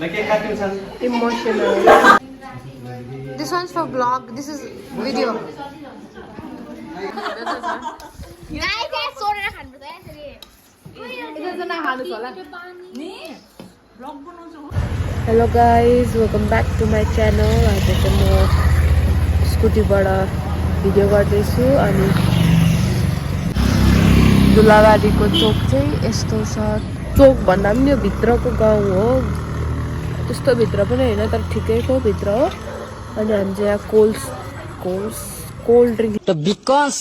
Emotional. This one's for vlog. This is video. Hello guys, welcome back to my channel. आज चाहिँ म स्कुटीबाट video गर्दैछु अनि दुलाबारीको चोक चाहिँ यस्तो छ। चोक भन्दा पनि यो भित्रको गाउँ हो, त्यस्तो भित्र पनि हैन तर ठिकैको भित्र हो। अनि हामी चाहिँ यहाँ cold drink because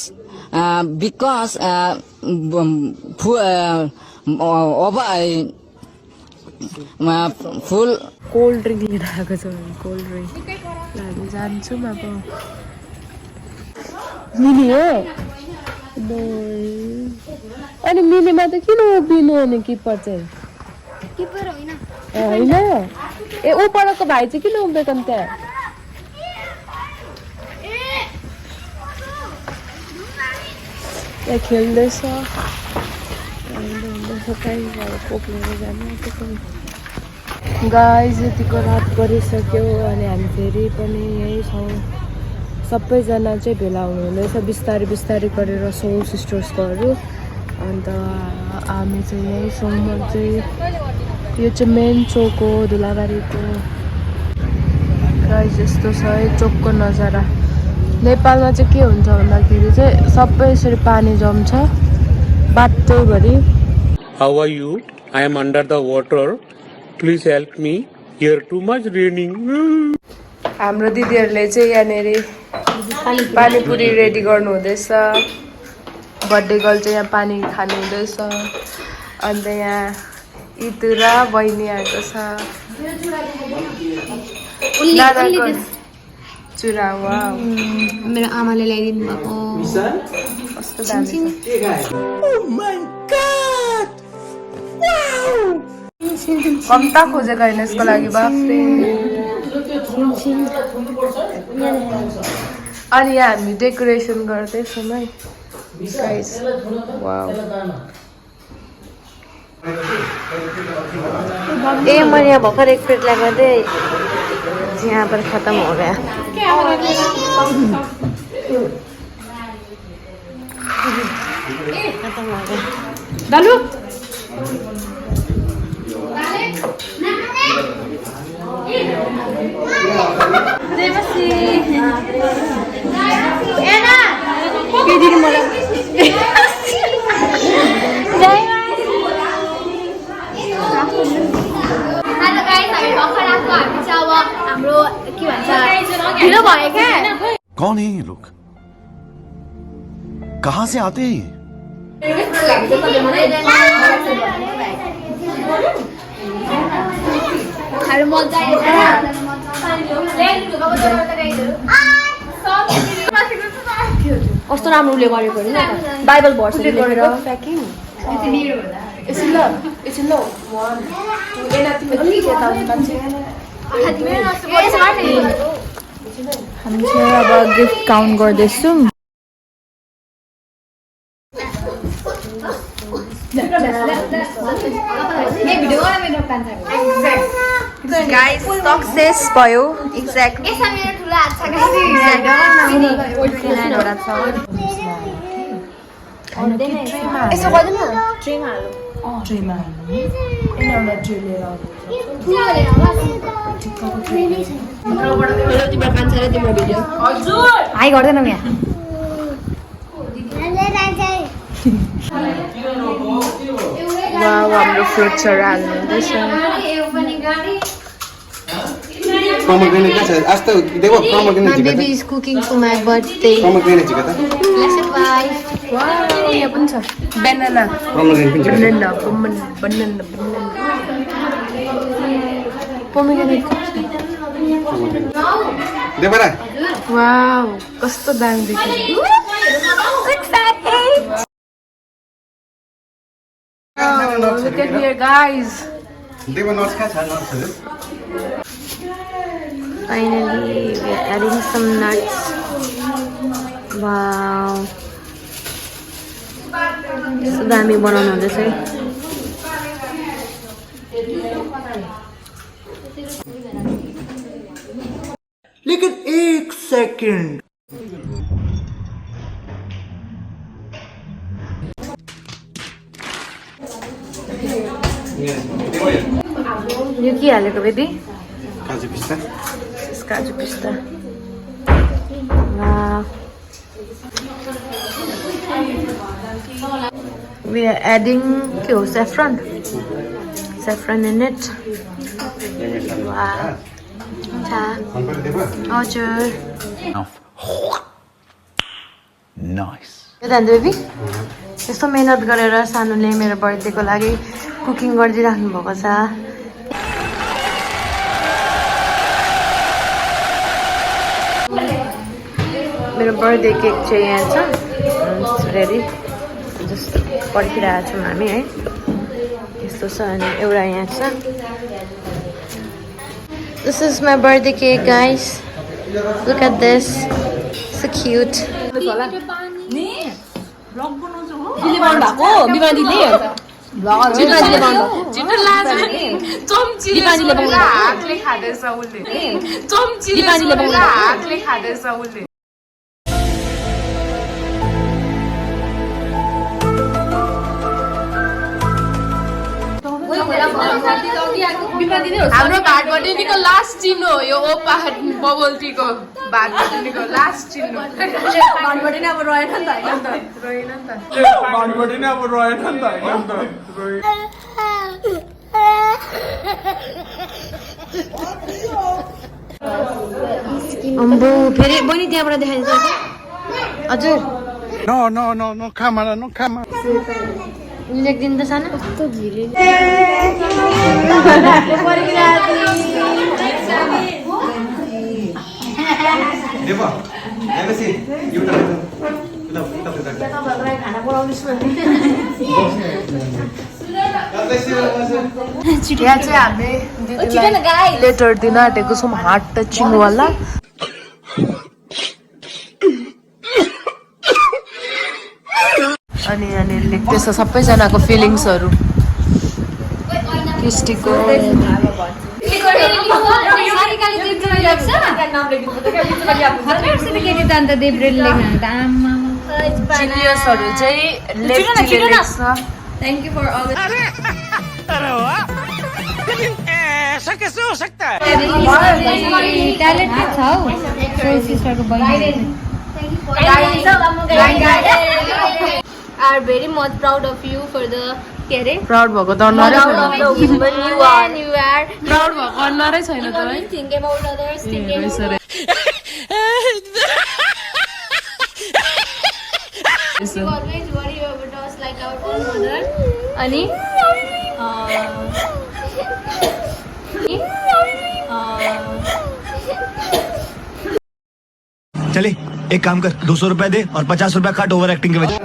full cold drink लिएर आएको छ। कोल्ड ड्रिंक हामी जान्छौँ अब। मिनी हो अनि मिनीमा त किन उभिनु अनि किपर चाहिँ किपर होइन होइन ए उपरको भाइ चाहिँ किन उभिएको नि त्यहाँ खेल्दैछ गाइज यतिको रात परिसक्यो अनि हामी फेरि पनि यही छौँ। सबैजना चाहिँ भेला हुनुहुँदैछ बिस्तारै बिस्तारै गरेर सौ सिस्टर्सकोहरू। अन्त हामी चाहिँ यही छौँ। म चाहिँ यो चाहिँ मेन चोक हो दुलाबारीको। गाइज यस्तो छ है चोकको नजारा। नेपालमा चाहिँ के हुन्छ भन्दाखेरि चाहिँ सबै यसरी पानी जम्छ बाटोभरि। How are you? I am under the water. Please help me. Here too much raining. हाम्रो दिदीहरूले चाहिँ यहाँनिर पानीपुरी रेडी गर्नु हुँदैछ। बर्थडे गर्ल चाहिँ यहाँ पानी खानु हुँदैछ। अन्त यहाँ इतुरा बहिनी आएको छ। चुरा वाउ मेरो आमाले ल्याइदिनु भएको कस्तो दामी छ। कम्ता खोजेको होइन यसको लागि बाफ्रे। अनि यहाँ हामी डेकोरेसन गर्दैछौँ है गाइस। वाउ ए मैले यहाँ भर्खर एक प्लेट लगाउँदै यहाँ पर खत्म हो गया। खत्म हो गया दालू हाम्रो के भन्छ ढिलो भयो क्या। कौन है ये लोग? कहाँ से आते हैं? कस्तो राम्रो उसले गरेको नि बाइबल भर्स गरेर प्याकिङ एकछिन ल 1 2 एना तिमी अलिक यता मान्छे। हामी चाहिँ अब गिफ्ट काउन्ट गर्दैछौँ। गाइस सक्सेस भयो एक्ज्याक्ट। यसमा मेरो ठुलो हात छ यसो गर्दैन ट्रेमा हाल्नु ट्रेमा एनाउला ट्रे लिएर आउँछ। तिम्रो कान्छ र तिम्रो भिडियो हजुर हाई गर्दैन यहाँ वाउ हाम्रो फ्रुट्सहरू हाल्नुहुँदैछ। My baby is cooking for my birthday. Blessed wife. Wow यहाँ पनि छ banana banana banana pomegranate. Wow कस्तो दामी देखियो। Look at here guys. Finally, we're adding some nuts. Wow. So दामी बनाउनु हुँदैछ है। लेकिन एक सेकंड यो के हालेको बेबी काजु पिस्ता काजु पिस्ता we are adding saffron in it wow हजुर नाइस बेबी यस्तो मेहनत गरेर सानोले मेरो बर्थडेको लागि कुकिङ गरिदिइराख्नु भएको छ मेरो बर्थडे केक चाहिँ यहाँ छ रेडी जस्ट पर्खिरहेको छौँ हामी है यस्तो छ अनि एउटा यहाँ छ This is my birthday cake, guys. Look at this. So cute. हाम्रो भात बटुलीको लास्ट चिनो हो यो ओपा बबल टीको भात बटुलीको लास्ट चिनो भात बटुली अब रहेन नि त होइन नि त भात बटुली अब रहेन नि त अम्बो फेरि बहिनी त्यहाँबाट देखाइन्छ हजुर No, no, no, no camera, no camera. लेखिदिनु त सानो कस्तो झिले यहाँ चाहिँ हामी लेटर दिन आँटेको छौँ हार्ट टचिङ वाला अनि अनि लेख्दैछ सबैजनाको फिलिङ्सहरू क्रिस्टीको जिनियसहरू चाहिँ लेफ्टीले लेख्छ thank you for all talented छ हौ सोल सिस्टरको बहिनी are very much proud of you for the proud भएको त अनुहारै छैन you are प्राउड भएको अनुहारै छैन त है think about others think about you always worry about us like our own mother ani चले एक काम कर 200 रुपए दे और 50 रुपए काट ओवर एक्टिंग के वजह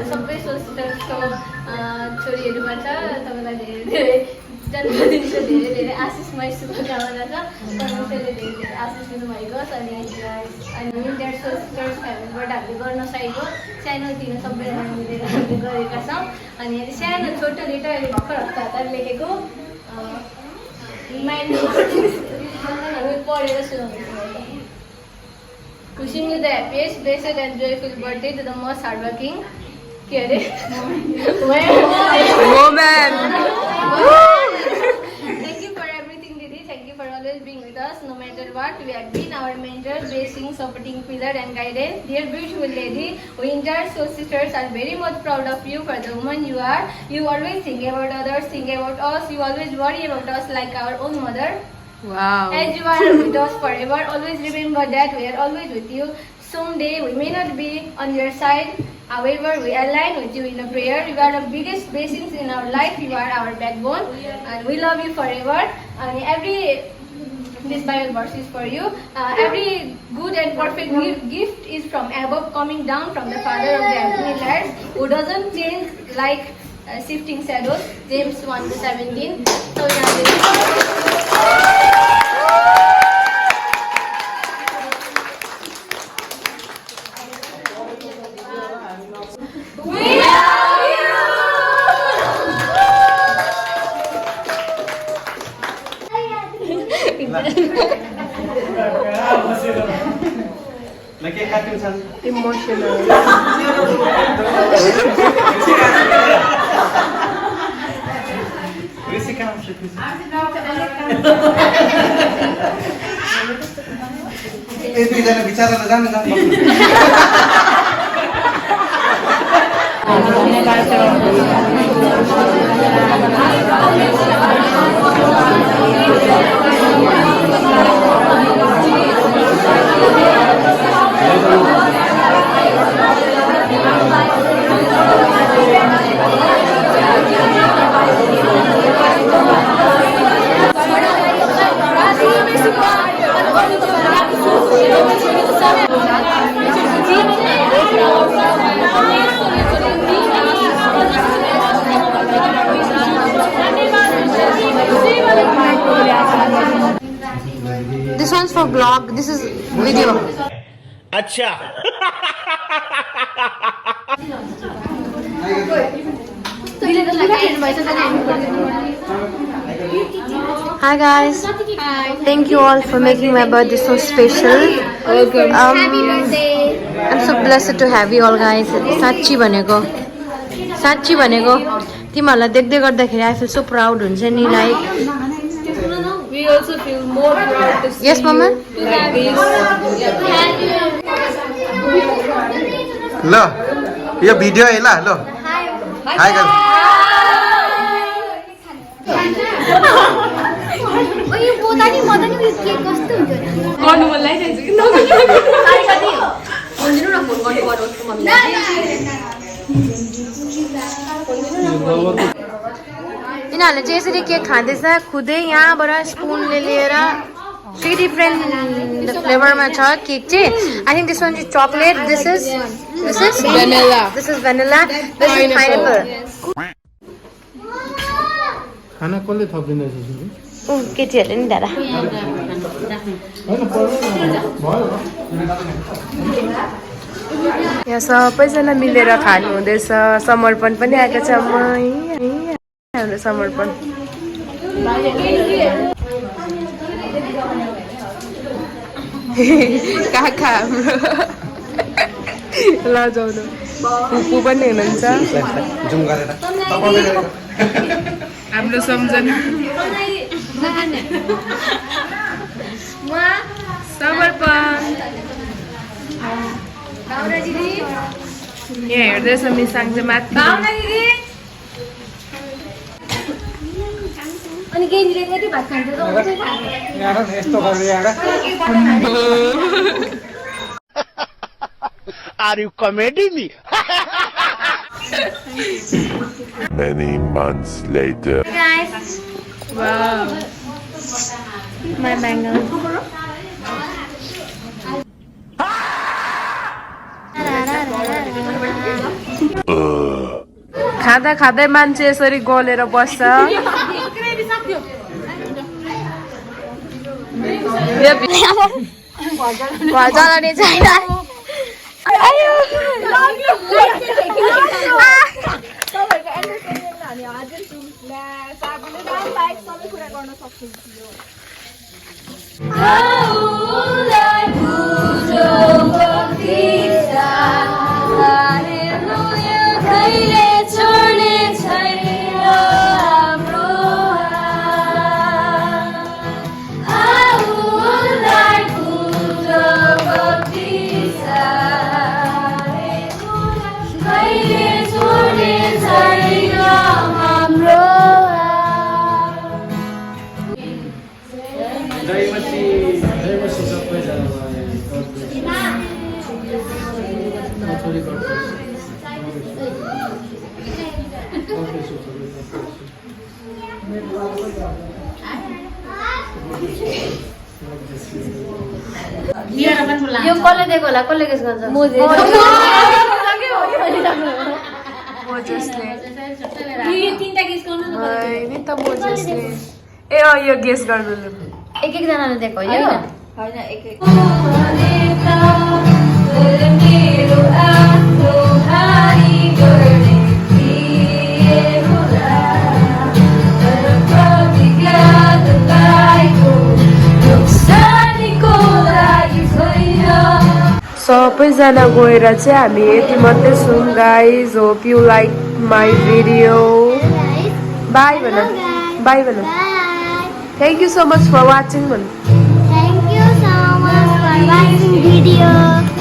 सबै सोसिटर्सको छोरीहरूबाट तपाईँलाई धेरै धेरै जन्मदिनको धेरै धेरै आशिषमय शुभकामना छ। परमेश्वरले धेरै धेरै आशिष दिनुभएको होस्। अनि विन्टर सोसिटर्स फ्यामिलीबाट हामीले गर्न सकेको सानोतिनो सबैजना मिलेर हामीले गरेका छौँ। अनि सानो छोटो लेटर अहिले भर्खर हतार लेखेको रिमाइन्ड हामी पढेर सुनाउँदैछौँ। Wishing you the happiest, blessed and joyful birthday to the most hardworking woman. Thank you for everything, Didi. Thank you for always being with us, no matter what. We have been our mentor, blessing, supporting pillar and guidance. Dear beautiful lady, we entire soul sisters are very much proud of you for the woman you are. You always think about others, think about us. You always worry about us like our own mother. Wow. As you are with us forever, always remember that we are always with you. Someday we may not be on your side. However, we align with you in a prayer. You are the biggest blessings in our life. You are our backbone, and we love you forever. And this Bible verse is for you. Every good and perfect gift is from above, coming down from the Father of the heavenly lights, who doesn't change like shifting shadows. James 1:17. So Emotional. बिचारालाई जानु This one's for vlog. This is video. अच्छा Hi guys. Hi. Thank you all for making my birthday so special. Welcome. happy birthday. I'm so blessed to have you all guys. साच्ची भनेको तिमीहरूलाई देख्दै गर्दाखेरि I feel so proud हुन्छ नि like. We also feel more proud to see Yes, Mama? you like this. ल यो video है ल ल हाई गर्नु यो बोता नि मदन यो केक कस्तो हुन्छ गर्नु मन लागिरहेछ कि भन्दिनु न फोन गर्नु गरोस् मन यिनीहरूले चाहिँ यसरी केक खाँदैछ खुदै यहाँबाट स्पुनले लिएर 3 डिफरेन्ट फ्लेभरमा छ केक चाहिँ I think this one is chocolate this is vanilla. This is vanilla this is pineapple खाना कसले थपिँदैछ केटीहरूले नि दादा यहाँ सबैजना मिलेर खानु हुँदैछ समर्पण पनि आएको छ हाम्रो समर्पण काका हाम्रो लजाउनु फुपू पनि हुनुहुन्छ जुम गरेर हाम्रो सम्झना समर्पण यहाँ हेर्दैछ मिसाङ चाहिँ माथि अनि केजीले कति भात खान्छ त यस्तो गरेर Are you comedy me? Many months later. guys Wow. My bangle. खाँदा खाँदै मान्छे यसरी गलेर बस्छ भजलले छैन यो कसले दिएको होला कसले गेस गर्छ ए यो गेस गर्नु एक जनाले दिएको होइन सबैजना गएर चाहिँ हामी यति मात्रै छौँ guys hope you like my video bye भन बाई भन thank you so much for watching भन Thank you so much for watching video.